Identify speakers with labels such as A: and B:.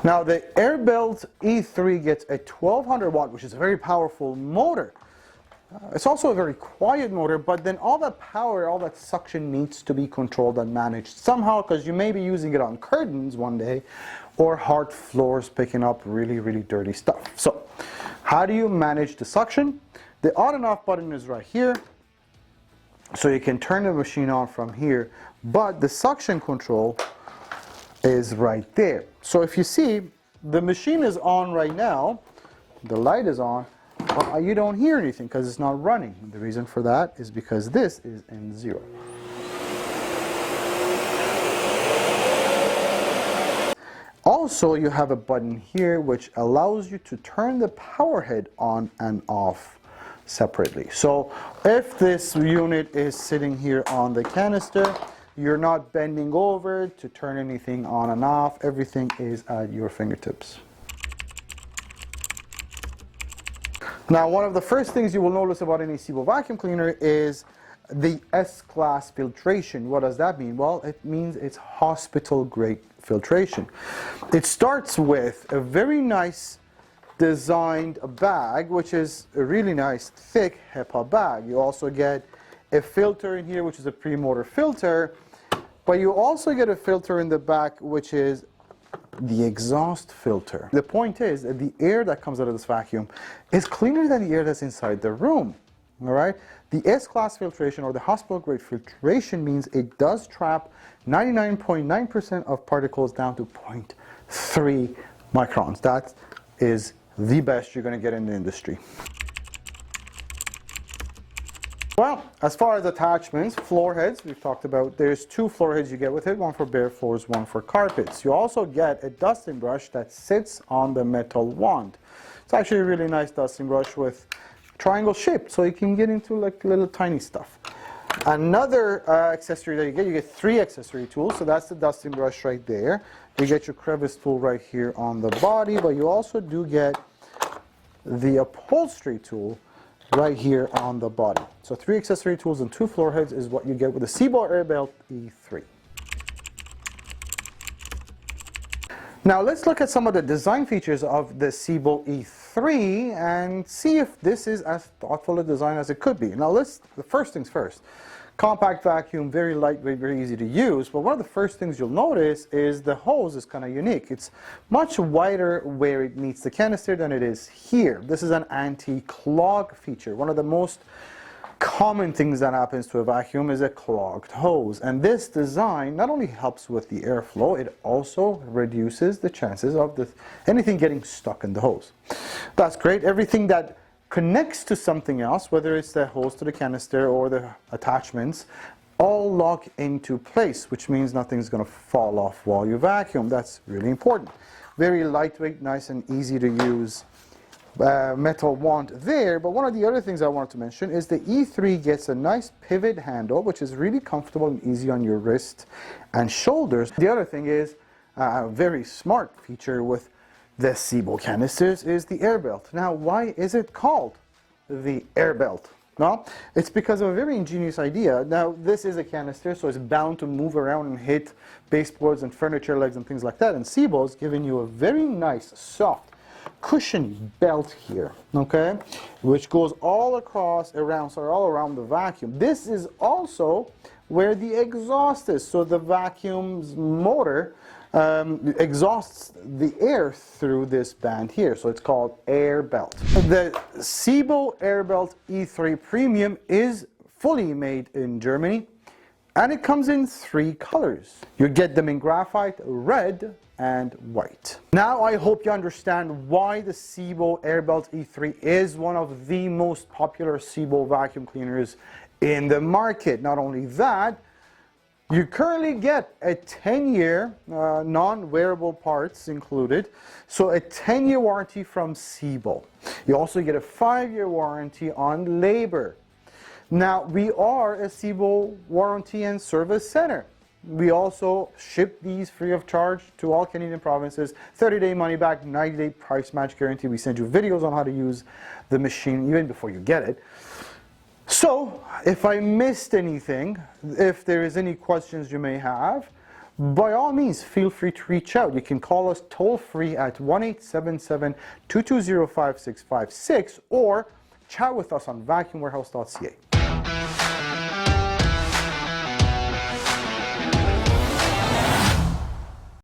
A: Now the Airbelt E3 gets a 1200 watt, which is a very powerful motor. It's also a very quiet motor, but then all that power, all that suction needs to be controlled and managed somehow, because you may be using it on curtains one day or hard floors picking up really, really dirty stuff. So how do you manage the suction? The on and off button is right here, so you can turn the machine on from here, but the suction control is right there. So if you see, the machine is on right now, the light is on, but you don't hear anything because it's not running. The reason for that is because this is in 0. Also, you have a button here which allows you to turn the power head on and off separately. So if this unit is sitting here on the canister, you're not bending over to turn anything on and off. Everything is at your fingertips. Now, one of the first things you will notice about any SEBO vacuum cleaner is the S-class filtration. What does that mean? Well, it means it's hospital-grade filtration. It starts with a very nice designed bag, which is a really nice, thick HEPA bag. You also get a filter in here, which is a pre-motor filter, but you also get a filter in the back, which is the exhaust filter. The point is that the air that comes out of this vacuum is cleaner than the air that's inside the room. All right? The S-class filtration, or the hospital-grade filtration, means it does trap 99.9% of particles down to 0.3 microns. That is the best you're going to get in the industry. Well, as far as attachments, floor heads, we've talked about, there's 2 floor heads you get with it, one for bare floors, one for carpets. You also get a dusting brush that sits on the metal wand. It's actually a really nice dusting brush with triangle shape, so you can get into like little tiny stuff. Another accessory that you get 3 accessory tools, so that's the dusting brush right there. You get your crevice tool right here on the body, but you also do get the upholstery tool right here on the body. So 3 accessory tools and 2 floor heads is what you get with the SEBO Airbelt E3. Now let's look at some of the design features of the SEBO E3 and see if this is as thoughtful a design as it could be. Now the first things first. Compact vacuum, very lightweight, very easy to use, but one of the first things you'll notice is the hose is kind of unique. It's much wider where it meets the canister than it is here. This is an anti-clog feature. One of the most common things that happens to a vacuum is a clogged hose, and this design not only helps with the airflow, it also reduces the chances of anything getting stuck in the hose. That's great. Everything that connects to something else, whether it's the hose to the canister or the attachments, all lock into place, which means nothing's going to fall off while you vacuum. That's really important. Very lightweight, nice and easy to use metal wand there. But one of the other things I wanted to mention is the E3 gets a nice pivot handle, which is really comfortable and easy on your wrist and shoulders. The other thing is a very smart feature with the SEBO canisters is the Airbelt. Now, why is it called the Airbelt? Well, it's because of a very ingenious idea. Now, this is a canister, so it's bound to move around and hit baseboards and furniture legs and things like that. And SEBO is giving you a very nice, soft, cushiony belt here, okay, which goes all around the vacuum. This is also where the exhaust is. So the vacuum's motor exhausts the air through this band here, so it's called Airbelt. The SEBO Airbelt E3 Premium is fully made in Germany, and it comes in 3 colors. You get them in graphite, red, and white. Now I hope you understand why the SEBO Airbelt E3 is one of the most popular SEBO vacuum cleaners in the market. Not only that, you currently get a 10-year non-wearable parts included, so a 10-year warranty from SEBO. You also get a 5-year warranty on labor. Now, we are a SEBO warranty and service center. We also ship these free of charge to all Canadian provinces, 30-day money-back, 90-day price match guarantee. We send you videos on how to use the machine even before you get it. So, if I missed anything, if there is any questions you may have, by all means, feel free to reach out. You can call us toll free at 1-877-220-5656 or chat with us on vacuumwarehouse.ca.